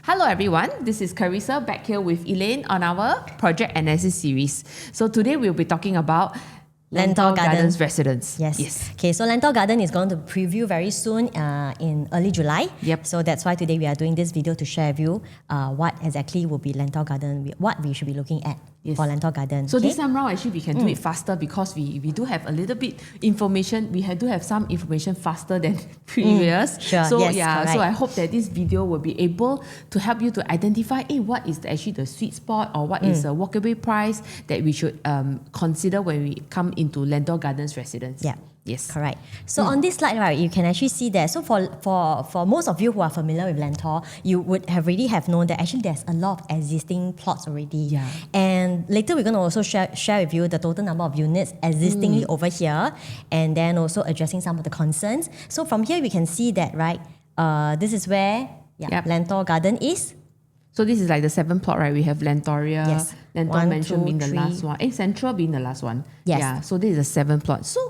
Hello everyone, this is Carissa back here with Elaine on our project analysis series. So today we'll be talking about Lentor Garden Residences. Yes. Okay, so Lentor Garden is going to preview very soon in early July. Yep. So that's why today we are doing this video to share with you what exactly will be Lentor Garden, what we should be looking at for Lentor Garden. So this time round actually we can do it faster because we do have a little bit information. We do have some information faster than previous. Sure, so yes, yeah, correct. so I hope that this video will be able to help you to identify what is actually the sweet spot or what is a walkaway price that we should consider when we come into Lentor Gardens Residence. Yeah. Yes. Correct. So on this slide, right, you can actually see that. So for most of you who are familiar with Lentor, you would have already have known that actually there's a lot of existing plots already. Yeah. And later we're going to also share with you the total number of units existingly over here, and then also addressing some of the concerns. So from here we can see that, right, this is where Lentor Garden is. So this is like the 7th plot, right? We have Lentoria, Yes. Lentor 1, Mansion 2, being the 3. last one. Central being the last one. Yes. Yeah, so this is the 7th plot. So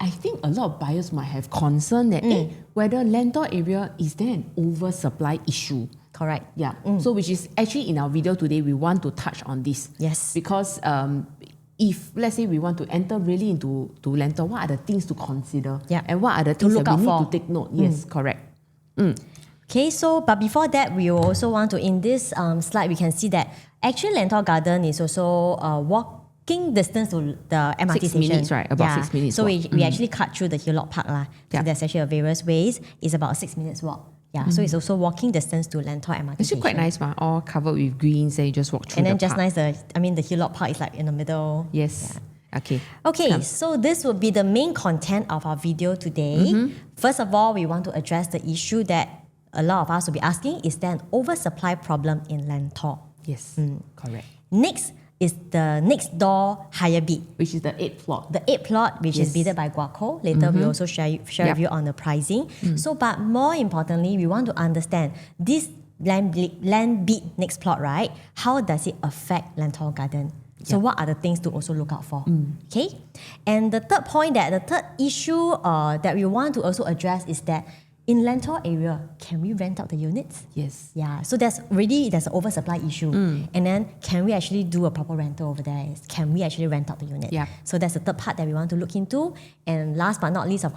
I think a lot of buyers might have concern that whether Lentor area, is there an oversupply issue? Correct. Yeah. So which is actually in our video today, we want to touch on this. Yes. Because if let's say we want to enter really into Lentor, what are the things to consider? Yeah. And what are the things look that we out need for. to take note? Yes, correct. Okay, so but before that, we also want to, in this slide, we can see that actually Lentor Garden is also walking distance to the MRT 6 station. minutes, right? About 6 minutes So walk. we actually cut through the Hillock Park. So Yeah. there's actually various ways. It's about a 6 minutes walk. Yeah, so it's also walking distance to Lentor MRT It's station. quite nice, all covered with greens, and you just walk through And then the just park. nice, the Hillock Park is like in the middle. Yes. Okay. Okay, Come. so this will be the main content of our video today. First of all, we want to address the issue that a lot of us will be asking, is there an oversupply problem in Lentor? Yes. Correct. Next is the next door higher bid. Which is the 8th plot. The 8th plot, which is Yes. bidded by Guaco. Later, we also share with you on the pricing. So, but more importantly, we want to understand this land bid next plot, right? How does it affect Lentor Garden? So what are the things to also look out for? Okay? And the third point, the third issue that we want to also address is that in Lentor area, can we rent out the units? Yes. Yeah, so there's an oversupply issue. And then can we actually do a proper rental over there? Can we actually rent out the unit? Yeah. So that's the third part that we want to look into. And last but not least, of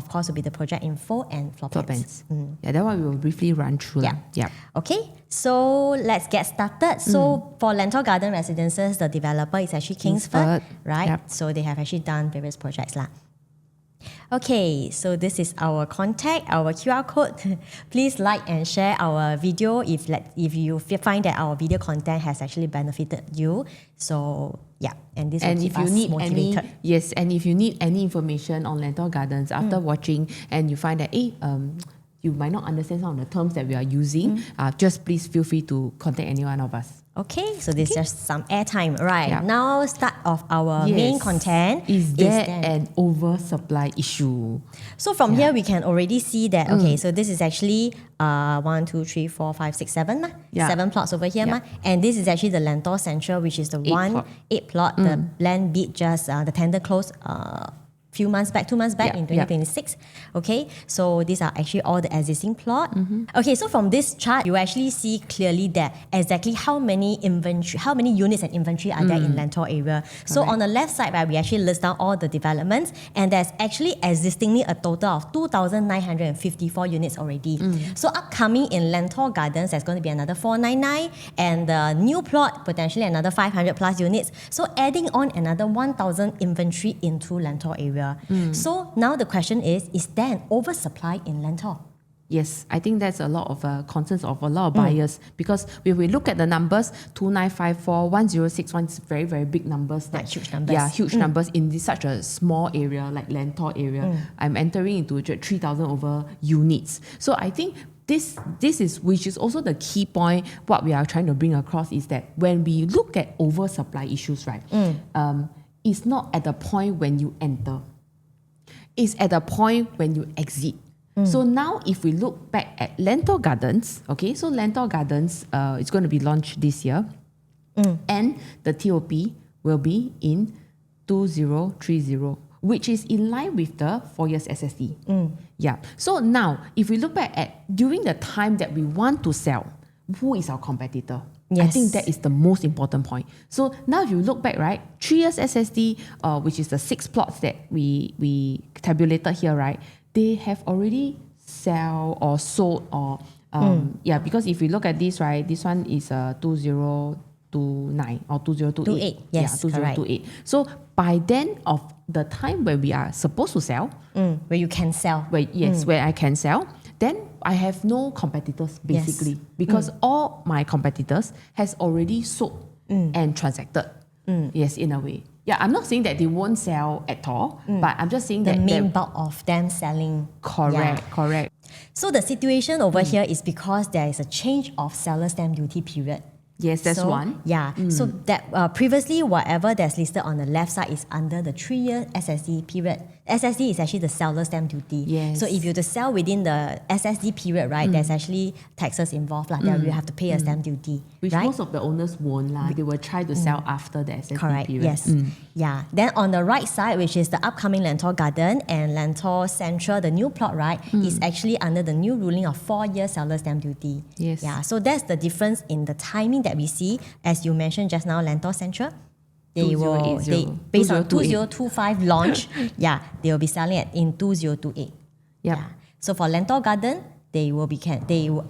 course will be the project info and floor Floor plans. plans. Yeah, that one we will briefly run through. Yeah. Yeah. Okay, so let's get started. So for Lentor Garden Residences, the developer is actually Kingsford, right? Yep. So they have actually done various projects lah. Okay, so this is our contact, our QR code. Please like and share our video if you find that our video content has actually benefited you. So yeah, and this will And keep if you us need motivated. if you need any information on Lentor Gardens after watching and you find that you might not understand some of the terms that we are using, just please feel free to contact any one of us. Okay, so this is just some airtime. Right, Yeah. now start of our main content. Is there an oversupply issue? So from here we can already see that, okay, so this is actually 1, 2, 3, 4, 5, 6, 7. Yeah. 7 plots over here. Yeah. And this is actually the Lentor Central, which is the 8 plot. The land bid just, the tender closed few months back, 2 months back in 2026. Okay, so these are actually all the existing plot. Okay, so from this chart, you actually see clearly that exactly how many units and inventory are there in Lentor area. So on the left side, right, we actually list down all the developments, and there's actually existingly a total of 2,954 units already. So upcoming in Lentor Gardens, there's going to be another 499, and the new plot potentially another 500 plus units. So adding on another 1,000 inventory into Lentor area. So now the question is there an oversupply in Lentor? Yes, I think that's a lot of concerns of a lot of buyers because when we look at the numbers, 2,954, 1,061 is very, very big numbers. Like huge numbers. Yeah, huge numbers in such a small area like Lentor area. I'm entering into 3,000 over units. So I think this is, which is also the key point, what we are trying to bring across is that when we look at oversupply issues, right, it's not at the point when you enter. It's at the point when you exit. So now if we look back at Lentor Gardens, okay, so Lentor Gardens is going to be launched this year and the TOP will be in 2030, which is in line with the 4 years SSD. Yeah. So now if we look back at during the time that we want to sell, who is our competitor? Yes. I think that is the most important point. So now if you look back, right, 3 years SSD, which is the 6 plots that we tabulated here, right, they have already sell or sold or because if you look at this, right, this one is 2029 or 2028. Yes, 2028. So by then of the time when we are supposed to sell, where you can sell. where I can sell, then I have no competitors basically because all my competitors has already sold and transacted. Yes, in a way. Yeah, I'm not saying that they won't sell at all, but I'm just saying The that main bulk of them selling. correct. So the situation over here is because there is a change of seller stamp duty period. Yes, that's one. Yeah. So that previously, whatever that's listed on the left side is under the 3-year SSD period. SSD is actually the seller stamp duty. Yes. So if you to sell within the SSD period, right, there's actually taxes involved. That you have to pay a stamp duty. Which right? most of the owners won't. They will try to sell after the SSD Correct. period. Yes. Yeah. Then on the right side, which is the upcoming Lentor Garden and Lentor Central, the new plot, right, is actually under the new ruling of 4-year seller stamp duty. Yes. Yeah. So that's the difference in the timing that we see. As you mentioned just now, Lentor Central, based on 2025 launch, they will be selling it in 2028. Yep. Yeah. So for Lentor Garden, they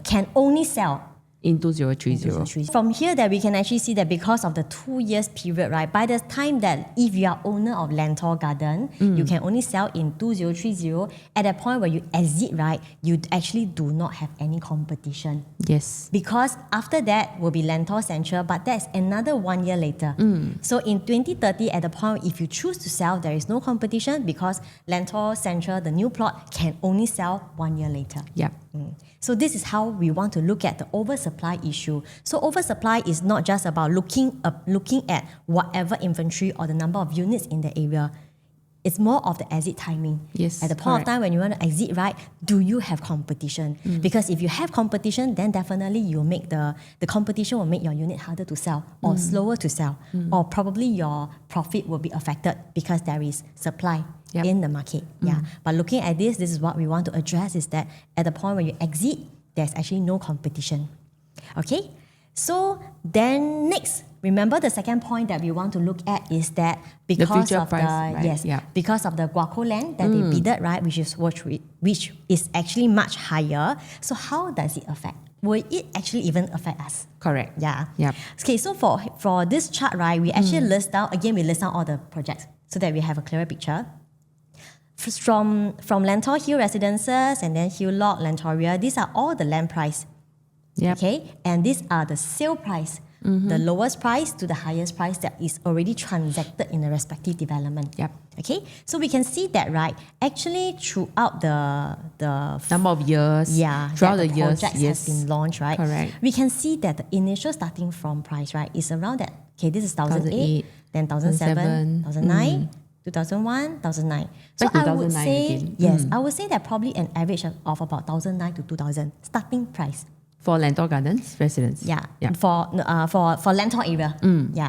can only sell in 2030. From here that we can actually see that because of the 2 years period, right, by the time that if you are owner of Lentor Garden, you can only sell in 2030. At that point where you exit, right, you actually do not have any competition. Yes. Because after that will be Lentor Central, but that's another 1 year later. So in 2030, at the point if you choose to sell, there is no competition because Lentor Central, the new plot, can only sell 1 year later. Yep. So this is how we want to look at the oversupply issue. So oversupply is not just about looking at whatever inventory or the number of units in the area. It's more of the exit timing. Yes, At the point of time when you want to exit, right, do you have competition? Because if you have competition, then definitely you'll make the competition will make your unit harder to sell or slower to sell, or probably your profit will be affected because there is supply in the market. But looking at this is what we want to address is that at the point when you exit, there's actually no competition. Okay? So then next, remember the second point that we want to look at is that because of price, because of the Guaco land that they bidded, right, which is actually much higher. So how does it affect? Will it actually even affect us? Correct. Yeah. Yep. Okay, so for this chart, right, we actually list down all the projects so that we have a clearer picture. From Lentor Hill Residences and then Hill Log, Lentoria, these are all the land price. Yep. Okay, and these are the sale price, the lowest price to the highest price that is already transacted in the respective development. Yep. Okay, so we can see that, right, actually throughout the number of years, throughout the years, projects has been launched, right? Correct. We can see that the initial starting from price, right, is around that. Okay, this is 2008, then 2007, 2009. 2001, 2009. So I would say, I would say that probably an average of about 2009 to 2000 starting price. For Lentor Gardens Residence. For Lentor area.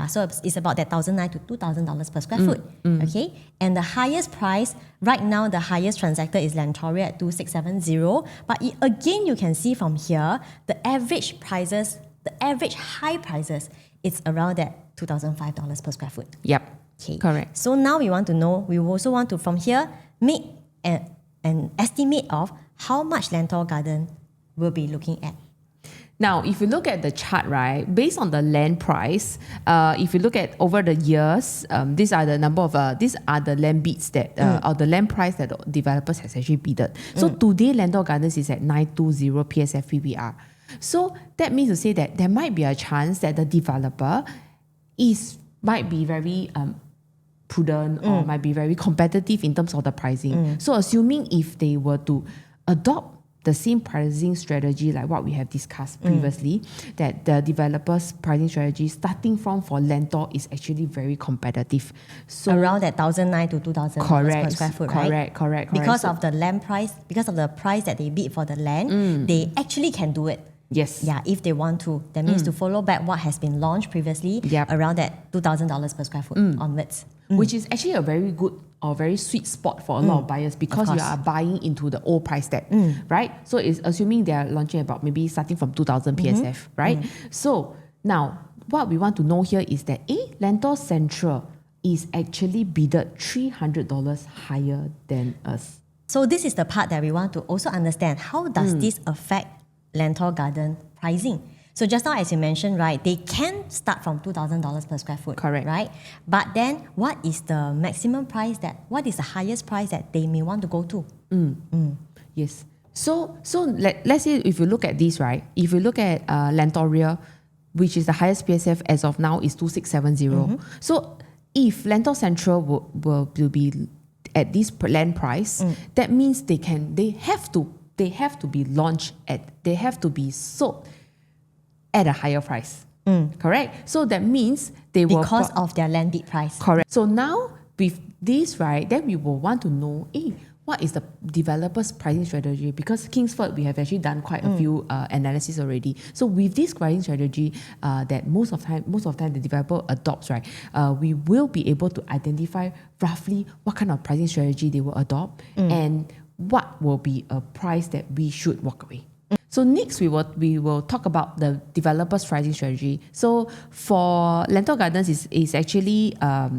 So it's about that $1,009 to $2,000 per square foot. Okay, and the highest price right now, the highest transactor is Lentoria at 2670. But again, you can see from here the average high prices, it's around that $2,005 per square foot. Yep. Okay. Correct. So now we also want to from here make an estimate of how much Lentor Garden will be looking at. Now, if you look at the chart, right, based on the land price, if you look at over the years, these are the land bids that, or the land price that the developers has actually bidded. So today, Lentor Gardens is at 920 PSF PBR. So that means to say that there might be a chance that the developer might be very prudent or might be very competitive in terms of the pricing. So assuming if they were to adopt the same pricing strategy like what we have discussed previously, that the developer's pricing strategy starting from for Lentor is actually very competitive. So around that $1,009 to $2,000 per square foot, right? Correct. Because of the land price, because of the price that they bid for the land, they actually can do it. Yes. Yeah, if they want to. That means to follow back what has been launched previously, around that $2,000 per square foot onwards. which is actually a very good or very sweet spot for a lot of buyers because you are buying into the old price tag, right? So it's assuming they are launching about maybe starting from 2000 PSF, right? So now what we want to know here is that Lentor Central is actually bidded $300 higher than us. So this is the part that we want to also understand. How does this affect Lentor Garden pricing? So just now, as you mentioned, right, they can start from $2,000 per square foot. Correct. Right? But then what is the maximum price what is the highest price that they may want to go to? Yes. So let's say if you look at this, right, if you look at Lentoria, which is the highest PSF as of now is 2670. So if Lentor Central will be at this land price, that means they have to be sold at a higher price. Correct? So that means they will... Because of their land bid price. Correct. So now with this, right, then we will want to know, what is the developer's pricing strategy? Because Kingsford, we have actually done quite a few analysis already. So with this pricing strategy that most of the time the developer adopts, right, we will be able to identify roughly what kind of pricing strategy they will adopt and what will be a price that we should walk away. So next we will talk about the developer's pricing strategy. So for Lentor Gardens is actually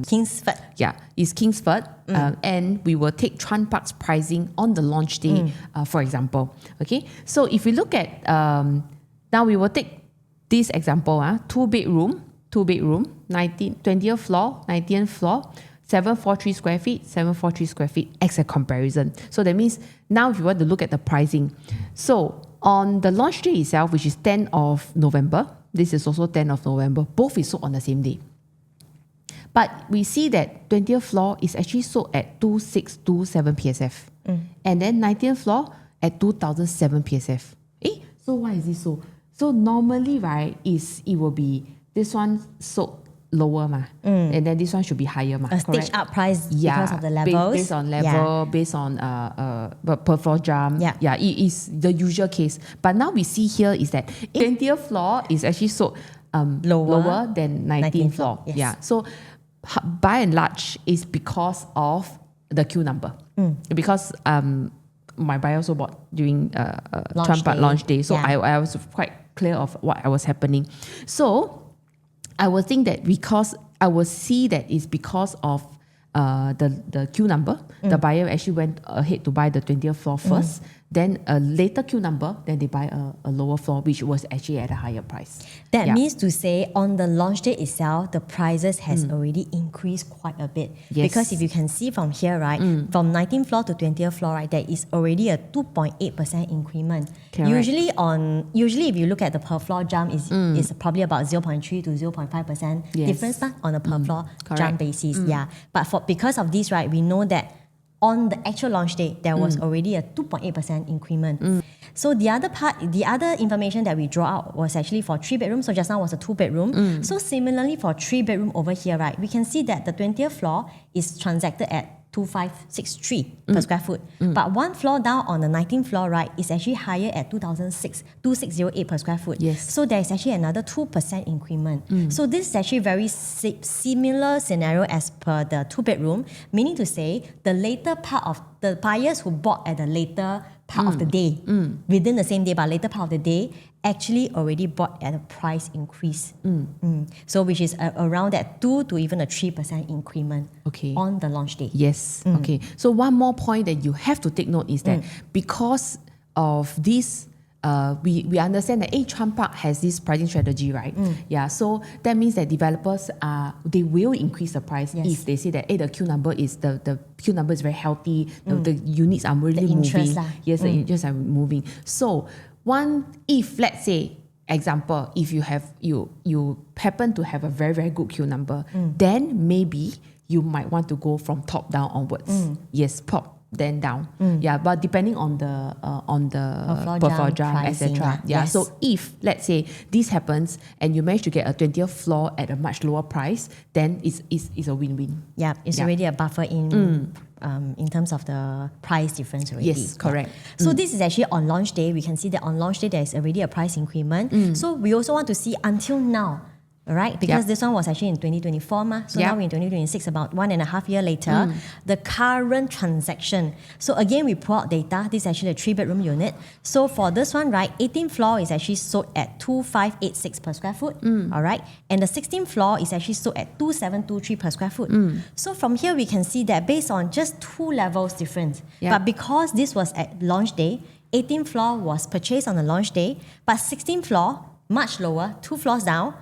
Kingsford. Yeah, it's Kingsford, and we will take Chuan Park's pricing on the launch day, for example. Okay, so if we look at now we will take this example, 2-bedroom, 20th floor, 19th floor. 743 square feet, 743 square feet as a comparison. So that means now if you want to look at the pricing. So on the launch day itself, which is 10th of November, this is also 10th of November, both is sold on the same day. But we see that 20th floor is actually sold at 2627 PSF. And then 19th floor at 2007 PSF. So why is this so? So normally, right, it will be this one sold lower and then this one should be higher a stage up price because of the levels, based on level, based on per floor jump. It is the usual case. But now we see here is that 20th floor is actually sold lower than 19th floor. Yes. So by and large is because of the queue number. Because my buyer also bought during Chuan Park launch day, so I was quite clear of what was happening. So I will think that I will see that it's because of the queue number. The buyer actually went ahead to buy the 20th floor first, then a later queue number, then they buy a lower floor, which was actually at a higher price. That means to say on the launch day itself, the prices has already increased quite a bit. Yes. Because if you can see from here, right, from 19th floor to 20th floor, right, there is already a 2.8% increment. Correct. Usually if you look at the per floor jump, is probably about 0.3 to 0.5% difference on the per floor jump basis. But because of this, right, we know that on the actual launch day, there was already a 2.8% increment. So the other information that we draw out was actually for 3-bedroom. So just now was a 2-bedroom. So similarly for 3-bedroom over here, right, we can see that the 20th floor is transacted at 2563 per square foot. But one floor down on the 19th floor, right, is actually higher at 2608 per square foot. Yes. So there is actually another 2% increment. So this is actually very similar scenario as per the 2-bedroom, meaning to say the later part of the buyers who bought at the later part of the day, within the same day, but later part of the day, actually already bought at a price increase. So which is around that 2 to even a 3% increment on the launch day. Yes. Okay. So one more point that you have to take note is that because of this, we understand that Chuan Park has this pricing strategy, right? So that means that developers they will increase the price if they say that the queue number is the queue number is very healthy, the units are really moving. Yes, the interests are moving. So if let's say example, if you happen to have a very, very good queue number, then maybe you might want to go from top down onwards. Yes, top then down. But depending on the per floor jump, etc. So if let's say this happens and you manage to get a 20th floor at a much lower price, then it's a win-win. It's already a buffer in terms of the price difference already. Yes, correct. So this is actually on launch day. We can see that on launch day there is already a price increment. So we also want to see until now, Right? Because this one was actually in 2024 ma. So now we're in 2026, about 1.5 years later, the current transaction. So again, we pull out data. This is actually a 3-bedroom unit. So for this one, right, 18th floor is actually sold at 2,586 per square foot. All right. And the 16th floor is actually sold at 2,723 per square foot. So from here, we can see that based on just 2 levels difference. But because this was at launch day, 18th floor was purchased on the launch day, but 16th floor, much lower, 2 floors down,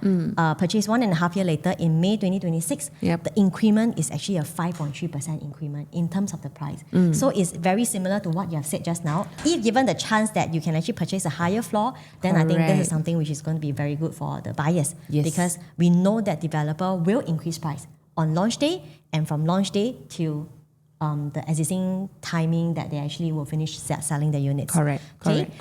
purchased 1.5 years later in May 2026. The increment is actually a 5.3% increment in terms of the price. So it's very similar to what you have said just now. If given the chance that you can actually purchase a higher floor, then I think this is something which is going to be very good for the buyers. Because we know that developer will increase price on launch day and from launch day till the existing timing that they actually will finish selling the units. Correct.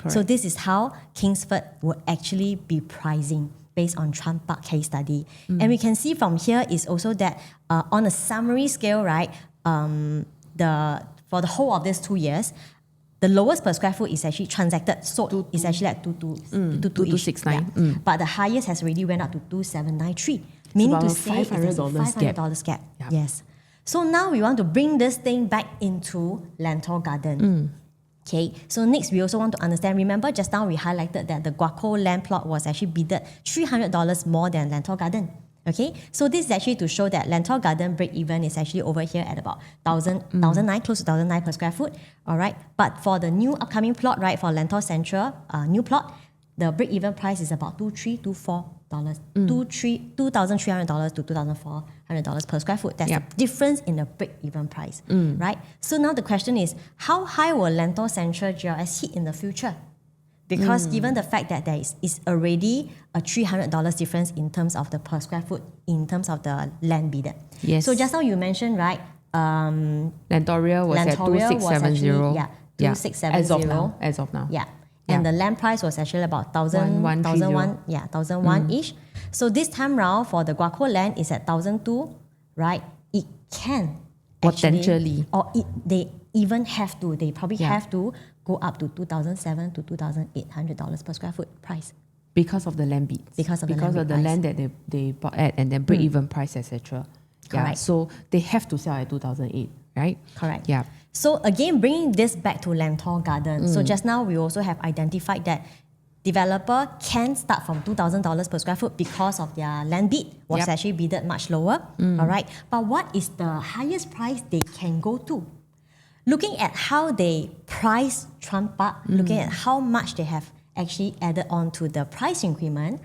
So this is how Kingsford will actually be pricing based on Chuan Park case study. And we can see from here is also that on a summary scale, right, for the whole of these 2 years, the lowest per square foot is actually transacted, sold, is actually at 2269. But the highest has already went up to 2793. Meaning to say it's a $500 gap. Yes. So now we want to bring this thing back into Lentor Garden. Okay, so next we also want to understand, remember just now we highlighted that the Guaco land plot was actually bidded $300 more than Lentor Garden. Okay, so this is actually to show that Lentor Garden break-even is actually over here at about 1,009, close to 1,009 per square foot. All right, but for the new upcoming plot, right, for Lentor Central, new plot, the break-even price is about $2,324. $2,300 to $2,400 per square foot. That's the difference in the break-even price, right? So now the question is, how high will Lentor Central GLS hit in the future? Because given the fact that there is already a $300 difference in terms of the per square foot, in terms of the land bidder. Yes. So just now you mentioned, right? Lentoria was at 2670. 2670. As of now. Yeah. And the land price was actually about 1,001-ish. So this time round for the Guaco land is at 1,002, right? It can potentially, they probably have to go up to $2,700 to $2,800 per square foot price. Because of the land bids. Because of the land that they bought at and then break-even price, etc. Correct. So they have to sell at 2008, right? Correct. Yeah. So again, bringing this back to Lentor Garden. So just now we also have identified that developer can start from $2,000 per square foot because of their land bid was actually bidded much lower. All right. But what is the highest price they can go to? Looking at how they price Chuan Park, looking at how much they have actually added on to the price increment,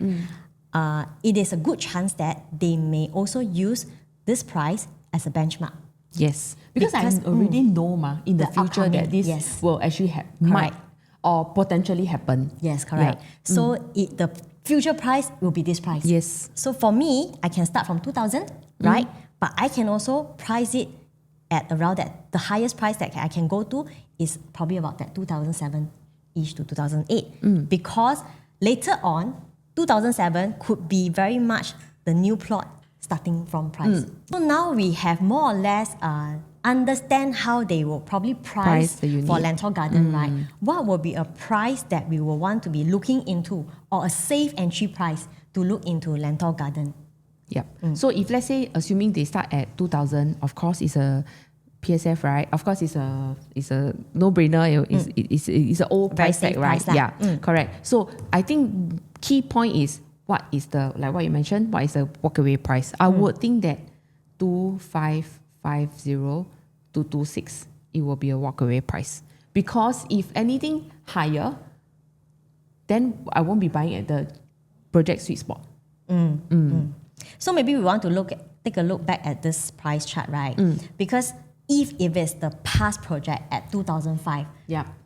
it is a good chance that they may also use this price as a benchmark. Yes, because I already know in the future that this will actually might or potentially happen. Yes, correct. Yeah. So the future price will be this price. Yes. So for me, I can start from 2,000, right? But I can also price it at around that. The highest price that I can go to is probably about that 2007-ish to 2008. Because later on, 2007 could be very much the new plot starting from price. So now we have more or less understand how they will probably price the unit for Lentor Garden, right? What will be a price that we will want to be looking into, or a safe entry price to look into Lentor Garden? Yep. So if let's say, assuming they start at 2,000, of course it's a PSF, right? Of course it's a no-brainer. It's an old price tag, right? Yeah, correct. So I think key point is, what is the, like what you mentioned, what is the walkaway price? I would think that 2,550 to 26, it will be a walkaway price. Because if anything higher, then I won't be buying at the project sweet spot. So maybe we want to take a look back at this price chart, right? Because if it's the past project at 2005,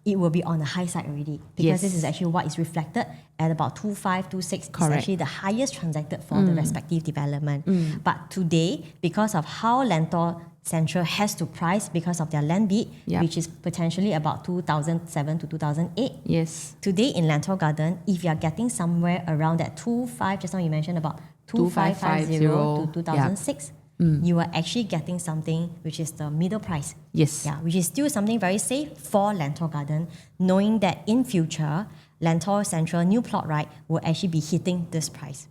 it will be on the high side already. Because this is actually what is reflected at about 2526. It's actually the highest transacted for the respective development. But today, because of how Lentor Central has to price because of their land bid, which is potentially about 2007 to 2008. Yes. Today in Lentor Garden, if you are getting somewhere around that 25, just now you mentioned about 2550 to 2006, you are actually getting something which is the middle price. Yes. Yeah, which is still something very safe for Lentor Garden, knowing that in future, Lentor Central new plot, right, will actually be hitting this price.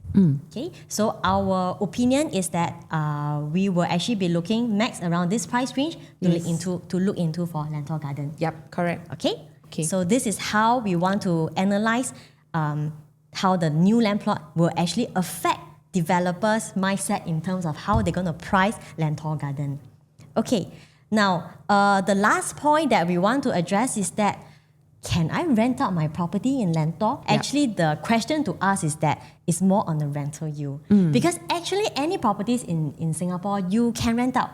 Okay, so our opinion is that we will actually be looking max around this price range to look into for Lentor Garden. Yep, correct. Okay, so this is how we want to analyze how the new land plot will actually affect developers' mindset in terms of how they're going to price Lentor Garden. Okay, now the last point that we want to address is that, can I rent out my property in Lentor? Actually, the question to us is that it's more on the rental yield. Because actually any properties in Singapore, you can rent out.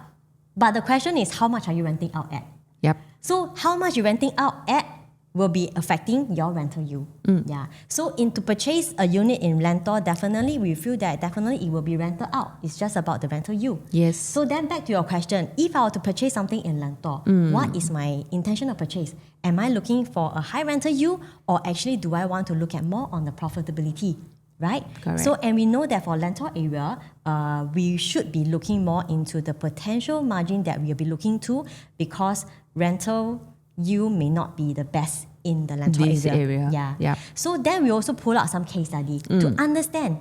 But the question is, how much are you renting out at? Yep. So how much you're renting out at will be affecting your rental yield. Yeah. So to purchase a unit in Lentor, definitely we feel that definitely it will be rented out. It's just about the rental yield. Yes. So then back to your question, if I were to purchase something in Lentor, what is my intention of purchase? Am I looking for a high rental yield, or actually do I want to look at more on the profitability? Right? Correct. So, and we know that for Lentor area, we should be looking more into the potential margin that we'll be looking to, because rental yield may not be the best in the Lentor area. Yeah. Yep. So then we also pull out some case study to understand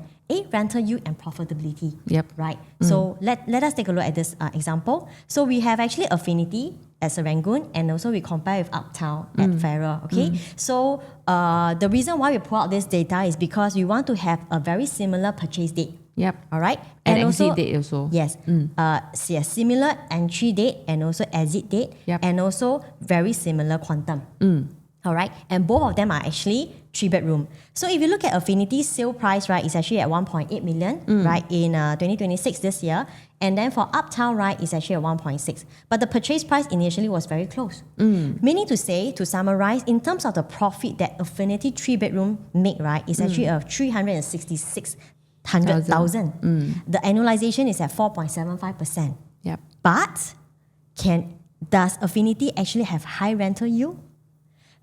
rental yield and profitability. Yep. Right. So let us take a look at this example. So we have actually Affinity at Serangoon, and also we compare with Uptown at Farrer. Okay. So the reason why we pull out this data is because we want to have a very similar purchase date. Yep. All right. And exit date also. Yes. Similar entry date and also exit date. Yep. And also very similar quantum. All right. And both of them are actually 3-bedroom. So if you look at Affinity's sale price, right, it's actually at 1.8 million, right, in 2026 this year. And then for Uptown, right, it's actually at 1.6. But the purchase price initially was very close. Meaning to say, to summarize, in terms of the profit that Affinity 3-bedroom make, right, is actually a 366,000. The annualization is at 4.75%. Yep. But does Affinity actually have high rental yield?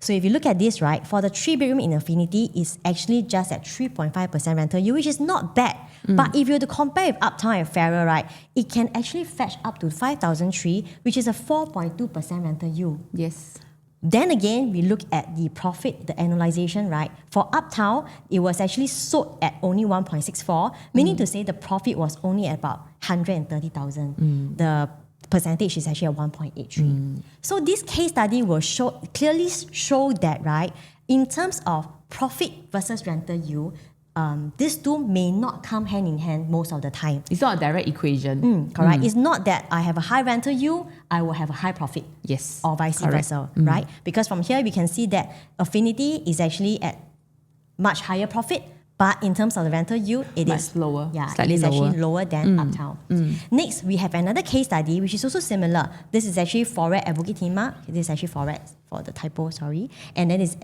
So if you look at this, right, for the 3-bedroom in Affinity, it's actually just at 3.5% rental yield, which is not bad. But if you were to compare with Uptown and Farrer, right, it can actually fetch up to 5,003, which is a 4.2% rental yield. Yes. Then again, we look at the profit, the annualization, right? For Uptown, it was actually sold at only 1.64, meaning to say the profit was only at about 130,000. The percentage is actually at 1.83. So this case study will clearly show that, right, in terms of profit versus rental yield, these two may not come hand in hand most of the time. It's not a direct equation. Correct. It's not that I have a high rental yield, I will have a high profit. Yes. Or vice versa, right? Because from here we can see that Affinity is actually at much higher profit, but in terms of the rental yield, it is lower. Yeah, Slightly it is lower. actually lower than Uptown. Next, we have another case study which is also similar. This is actually Foret at Bukit Timah. This is actually Foret for the typo, sorry. And then it's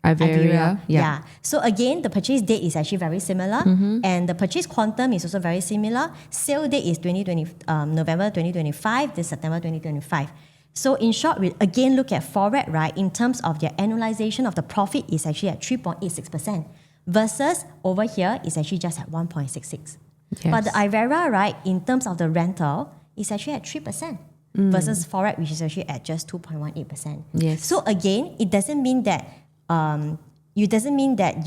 Iberia. Yeah. So again, the purchase date is actually very similar, and the purchase quantum is also very similar. Sale date is November 2025, this September 2025. So in short, we again look at Foret, right, in terms of their annualization of the profit is actually at 3.86%. Versus over here is actually just at 1.66. Yes. But the Ivera, right, in terms of the rental, is actually at 3%. Versus Foret, which is actually at just 2.18%. Yes. So again, it doesn't mean that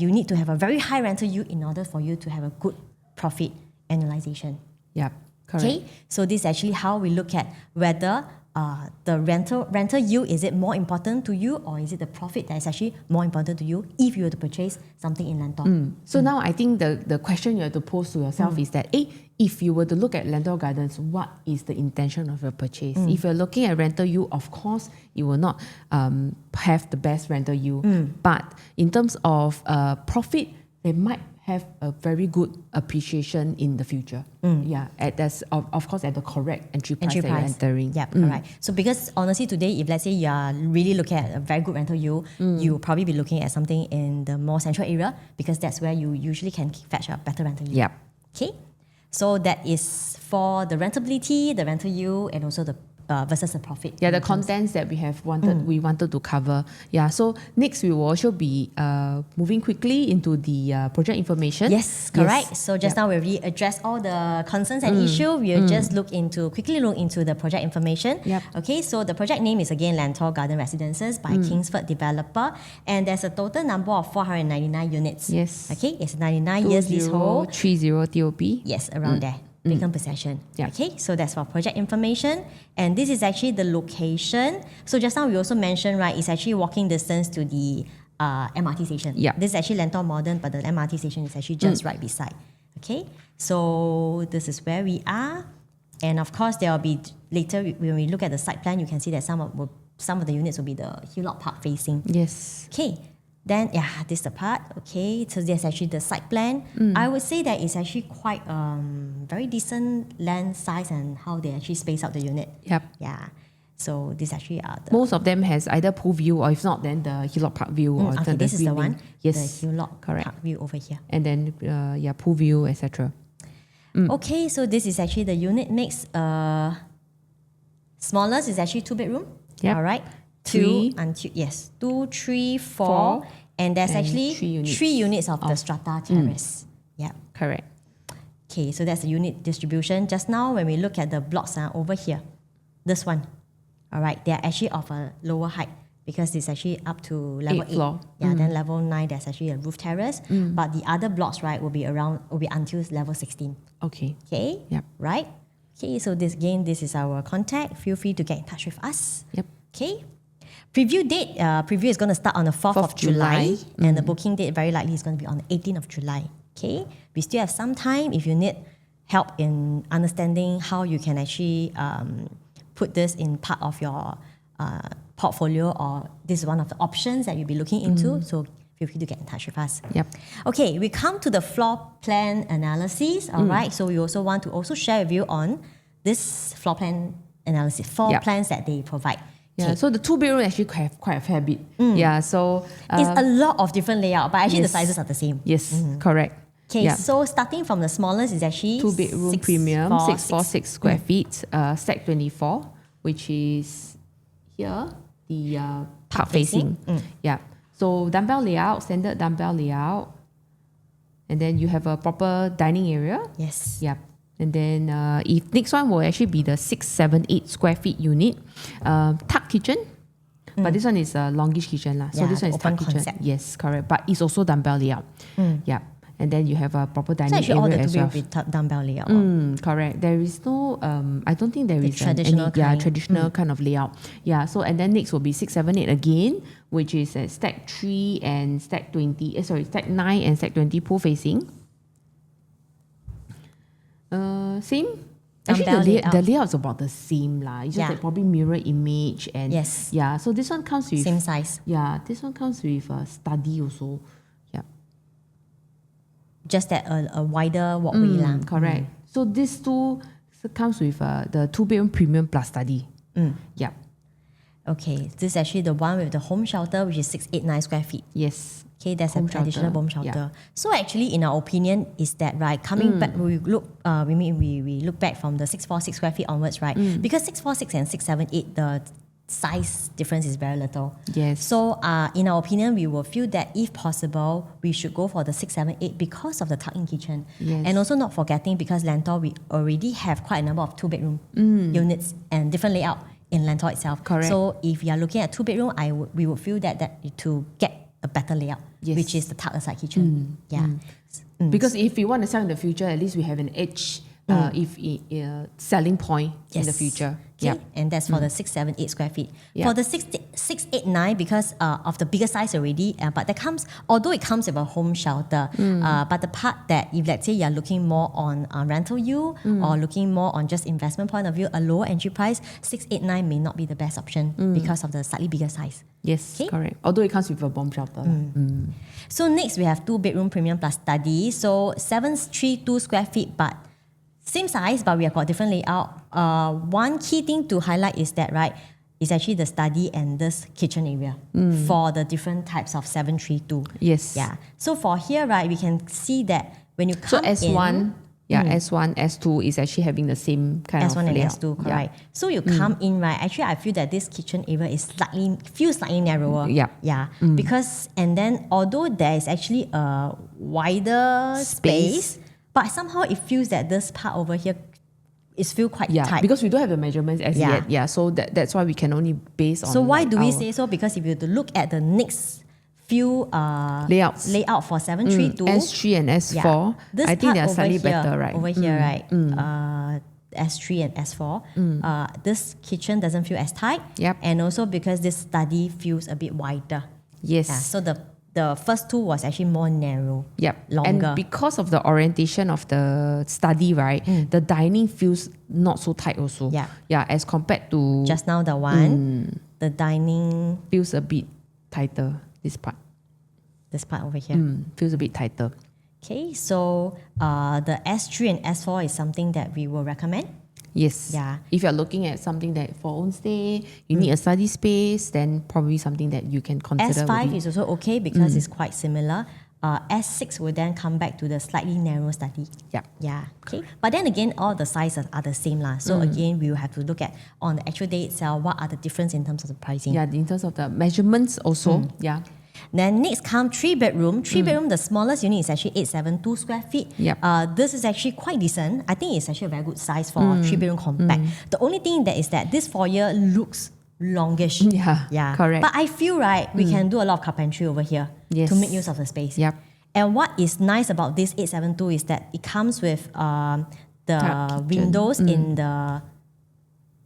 you need to have a very high rental yield in order for you to have a good profit annualization. Yep. Correct. Okay. So this is actually how we look at whether the rental yield, is it more important to you, or is it the profit that is actually more important to you if you were to purchase something in Lentor? So now I think the question you have to pose to yourself is that, if you were to look at Lentor Gardens, what is the intention of your purchase? If you're looking at rental yield, of course, you will not have the best rental yield. But in terms of profit, they might have a very good appreciation in the future. Yeah, that's of course at the correct entry price that you're entering. Yep, correct. So because honestly today, if let's say you are really looking at a very good rental yield, you will probably be looking at something in the more central area, because that's where you usually can fetch a better rental yield. Yep. Okay, so that is for the rentability, the rental yield, and also the versus the profit. Yeah, the contents that we wanted to cover. Yeah, so next we will also be moving quickly into the project information. Yes, correct. So just now we already addressed all the concerns and issue. We'll just quickly look into the project information. Yep. Okay, so the project name is again Lentor Garden Residences by Kingsford Developer, and there's a total number of 499 units. Yes. Okay, it's 99 years leasehold. 30 TOP. Yes, around there. Vacant possession. Yeah. Okay, so that's for project information. And this is actually the location. So just now we also mentioned, right, it's actually walking distance to the MRT station. Yeah. This is actually Lentor Modern, but the MRT station is actually just right beside. Okay, so this is where we are. And of course, there will be, later when we look at the site plan, you can see that some of the units will be the Hillock Park facing. Yes. Okay, then this is the part. Okay, so there's actually the site plan. I would say that it's actually quite very decent land size and how they actually space out the unit. Yep. Yeah. So this actually are the Most of them has either pool view or if not, then the Hillock Park view. Or okay, this is the one. Yes. The Hillock correct. Park view over here. And then pool view, etc. Okay, so this is actually the unit mix. Smallest is actually 2-bedroom. Yep. All right. 3. 2, 3, 4. 4. And there's And actually 3 units. of the strata terrace. Yeah. Correct. Okay, so that's the unit distribution. Just now, when we look at the blocks over here, this one, all right, they are actually of a lower height because it's actually up to level 8. Floor. Yeah, then level 9, there's actually a roof terrace. But the other blocks, right, will be until level 16. Okay. Okay? Yep. Right? Okay, so this is our contact. Feel free to get in touch with us. Yep. Okay? Preview date, preview is going to start on the 4th of July. And the booking date very likely is going to be on the 18th of July. Okay? We still have some time if you need help in understanding how you can actually put this in part of your portfolio, or this is one of the options that you'll be looking into. So feel free to get in touch with us. Yep. Okay, we come to the floor plan analysis. All right, so we also want to also share with you on this floor plan analysis, plans that they provide. Yeah, so the 2-bedroom actually have quite a fair bit. Yeah, so it's a lot of different layout, but actually the sizes are the same. Yes, correct. Okay, so starting from the smallest is actually 2-bedroom premium, 646 square feet, stack 24, which is here, the park facing. Yeah. So dumbbell layout, standard dumbbell layout. And then you have a proper dining area. Yes. Yeah. And then if next one will actually be the 678 square feet unit. Tuck kitchen. But this one is a longish kitchen. So this one is tuck kitchen. Concept. Yes, correct. But it's also dumbbell layout. Yeah. And then you have a proper dining area all the as well. will be dumbbell layout. Correct. There is no, I don't think there is traditional traditional kind of layout. Yeah. So and then next will be 678 again, which is stack 3 and stack 20. Stack 9 and stack 20 pool facing. Same. Actually, the layout is about the same lah. It's just like probably mirror image and yeah. So this one comes with same size. Yeah, this one comes with a study also. Yeah. Just that a wider walkway lah. Correct. So this two comes with the 2-bedroom premium plus study. Yeah. Okay, this is actually the one with the home shelter, which is 689 square feet. Yes. Okay, that's an additional home shelter. So actually, in our opinion, is that right? Coming back, we look back from the 646 square feet onwards, right? Because 646 and 678, the size difference is very little. Yes. So in our opinion, we will feel that if possible, we should go for the 678 because of the tuck-in kitchen. Yes. And also not forgetting, because Lentor, we already have quite a number of 2-bedroom units and different layout in Lentor itself. Correct. So if you are looking at 2-bedroom, we would feel that to get a better layout, which is the tuck-aside kitchen. Because if we want to sell in the future, at least we have an edge selling point in the future. Okay. And that's for the 678 square feet. For the 689, because of the bigger size already, but that comes, although it comes with a home shelter, but the part that if let's say you're looking more on rental yield or looking more on just investment point of view, a lower entry price, 689 may not be the best option because of the slightly bigger size. Yes, correct. Although it comes with a bomb shelter. So next we have 2-bedroom premium plus study. So 732 square feet, but same size, but we have got different layout. One key thing to highlight is that, right, is actually the study and this kitchen area for the different types of 732. Yes. Yeah. So for here, right, we can see that when you come so S1, Yeah, S1, S2 is actually having the same kind S1 of and layout. S2, correct. So you come in, right? Actually, I feel that this kitchen area is feels slightly narrower. Yeah. Because, and then although there is actually a wider space, but somehow it feels that this part over here is feel quite tight. Because we don't have the measurements as yet. Yeah, so that's why we can only base on. So why do we say so? Because if you look at the next few layout for 732, S3 and S4, I think they are slightly better, right? Over here, right? S3 and S4, this kitchen doesn't feel as tight. Yep. And also because this study feels a bit wider. Yes. Yeah, so the first two was actually more narrow. Yep. Longer. And because of the orientation of the study, right, the dining feels not so tight also. Yeah. Yeah, as compared to Just now the one, the dining, feels a bit tighter, this part. this part over here. Feels a bit tighter. Okay, so the S3 and S4 is something that we will recommend. Yes. Yeah. If you're looking at something that for own stay, you need a study space, then probably something that you can consider. S5 is also okay because it's quite similar. S6 will then come back to the slightly narrow study. Yeah. Yeah. Okay. But then again, all the sizes are the same lah. So again, we will have to look at on the actual day itself what are the difference in terms of the pricing. Yeah, in terms of the measurements also. Yeah. Then next come 3-bedroom. 3-bedroom, the smallest unit is actually 872 square feet. Yep. This is actually quite decent. I think it's actually a very good size for 3-bedroom compact. The only thing that is that this foyer looks longish. Yeah, correct. But I feel right, we can do a lot of carpentry over here to make use of the space. Yep. And what is nice about this 872 is that it comes with the windows in the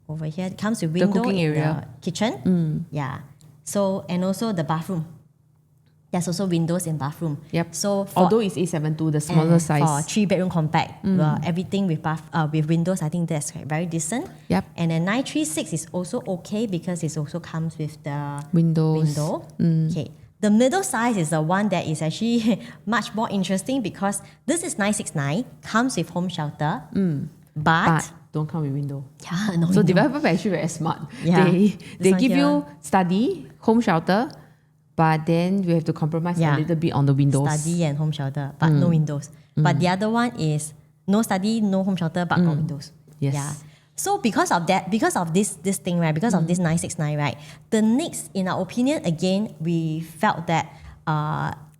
over here. It comes with window cooking in area. the kitchen. Yeah. So and also the bathroom. There's also windows in bathroom. Yep. So for, although it's A72, the smaller size. for 3-bedroom compact, everything with with windows, I think that's very decent. Yep. And then 936 is also okay because it also comes with the Windows. window. Okay. The middle size is the one that is actually much more interesting because this is 969, comes with home shelter, but don't come with window. yeah, no So window. developers are actually very smart. Yeah. They This one give here. you study, home shelter, but then we have to compromise a little bit on the windows. Study and home shelter, but no windows. But the other one is no study, no home shelter, but got windows. Yes. Yeah. So because of that, because of this thing, right? Because of this 969, right? The next, in our opinion, again, we felt that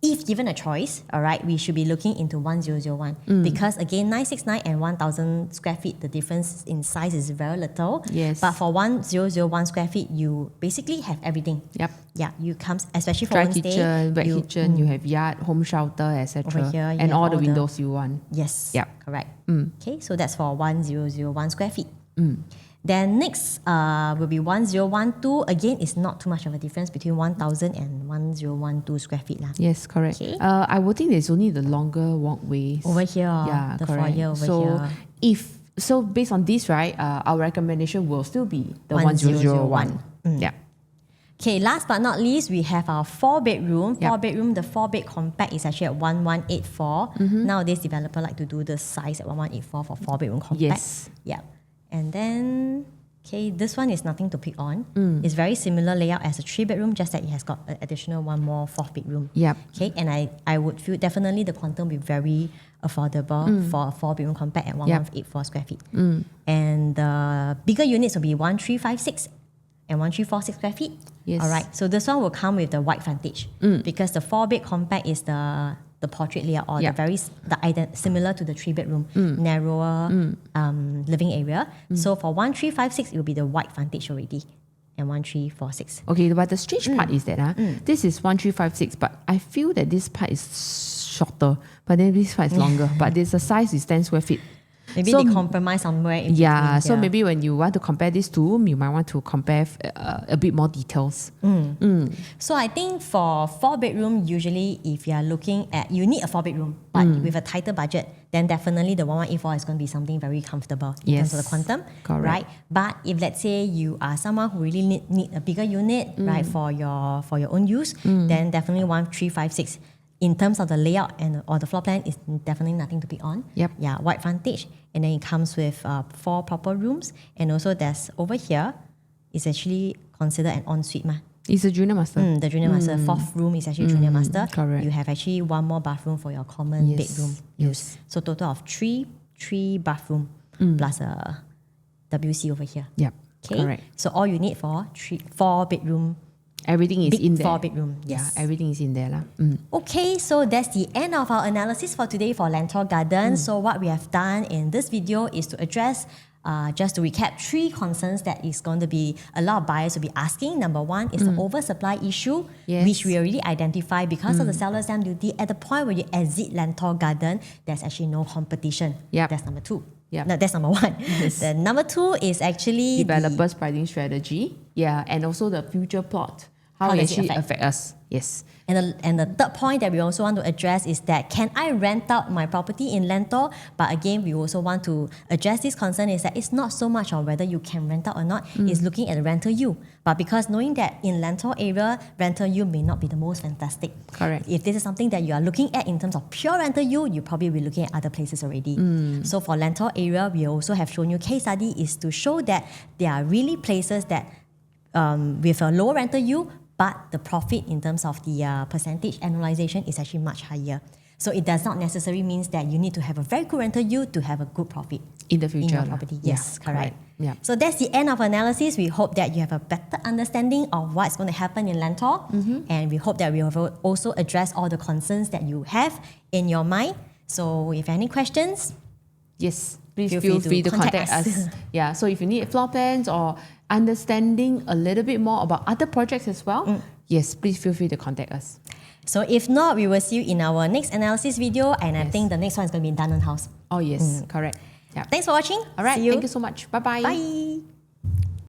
if given a choice, all right, we should be looking into 1001 because again, 969 and 1000 square feet, the difference in size is very little. Yes. But for 1001 square feet, you basically have everything. Yep. Yeah, you come, especially for Dry one stay. kitchen, wet you, kitchen, you have yard, home shelter, etc. Over here, you And have all all the the- windows you want. Yes. Yep. Correct. Okay, so that's for 1001 square feet. Then next will be 1012. Again, it's not too much of a difference between 1000 and 1012 square feet. Lah. Yes, correct. Okay. I would think there's only the longer walkways. Over here, Yeah, the correct. foyer over so here. So based on this, right, our recommendation will still be the 1001. 1001. Yeah. Okay, last but not least, we have our 4-bedroom. 4-bedroom, the 4-bed compact is actually at 1184. Nowadays, developer like to do the size at 1184 for 4-bedroom compact. Yes. Yeah. And then, okay, this one is nothing to pick on. It's very similar layout as a 3-bedroom, just that it has got an additional one more 4th bedroom. Yep. Okay, and I would feel definitely the quantum will be very affordable for a 4-bedroom compact at 1184 square feet. And the bigger units will be 1356 and 1346 square feet. Yes. All right. So this one will come with the white frontage because the 4-bed compact is the portrait layout or similar to the 3-bedroom narrower living area. So for 1356 it will be the white frontage already, and 1346. Okay, but the strange part is that this is 1356, but I feel that this part is shorter, but then this part is longer. But there's a size is 10 square feet. Maybe So- they compromise somewhere in Yeah, between. so maybe when you want to compare these two, you might want to compare a bit more details. So I think for 4-bedroom, usually if you are looking at, you need a 4-bedroom, but with a tighter budget, then definitely the 1184 is going to be something very comfortable in terms of the quantum, correct. right? But if let's say you are someone who really need a bigger unit, right, for your own use, then definitely 1356. In terms of the layout or the floor plan, is definitely nothing to pick on. Yep. Yeah, white frontage, and then it comes with 4 proper rooms, and also there's over here is actually considered an ensuite, ma. It's a junior master. The junior master 4th room is actually junior master. correct. You have actually one more bathroom for your common Yes, bedroom use. So total of 3 3 bathroom plus a WC over here. Yep. Okay. Correct. So all you need for 4 bedroom. Everything is Big in there. 4 bedroom. Yes. Yeah, everything is in there lah. Okay, so that's the end of our analysis for today for Lentor Garden. So what we have done in this video is to address, just to recap, 3 concerns that is going to be a lot of buyers will be asking. Number 1 is the oversupply issue, which we already identified because of the seller's stamp duty. At the point where you exit Lentor Garden, there's actually no competition. Yep. That's number 2. Yep. No, that's number 1. Yes. The number 2 is actually Developers' pricing strategy. Yeah, and also the future plot. How How it does it actually affect? affect us. Yes. And the third point that we also want to address is that can I rent out my property in Lentor? But again, we also want to address this concern is that it's not so much on whether you can rent out or not, it's looking at the rental yield. But because knowing that in Lentor area, rental yield may not be the most fantastic. Correct. If this is something that you are looking at in terms of pure rental yield, you probably will be looking at other places already. So for Lentor area, we also have shown you case study is to show that there are really places that with a lower rental yield, but the profit in terms of the percentage annualization is actually much higher. So it does not necessarily mean that you need to have a very good rental yield to have a good profit In the future. in your lah. property. Yeah, Yes, correct. Yeah. So that's the end of analysis. We hope that you have a better understanding of what's going to happen in Lentor, and we hope that we have also addressed all the concerns that you have in your mind. So if any questions, Yes, please Feel feel free free to to contact contact us. us. Yeah, so if you need floor plans or understanding a little bit more about other projects as well, yes, please feel free to contact us. so if not, we will see you in our next analysis video, and I think the next one is going to be in Dunnan House. Oh, yes, correct. Yeah. Thanks for watching. All right, See you. thank you so much. Bye-bye. Bye.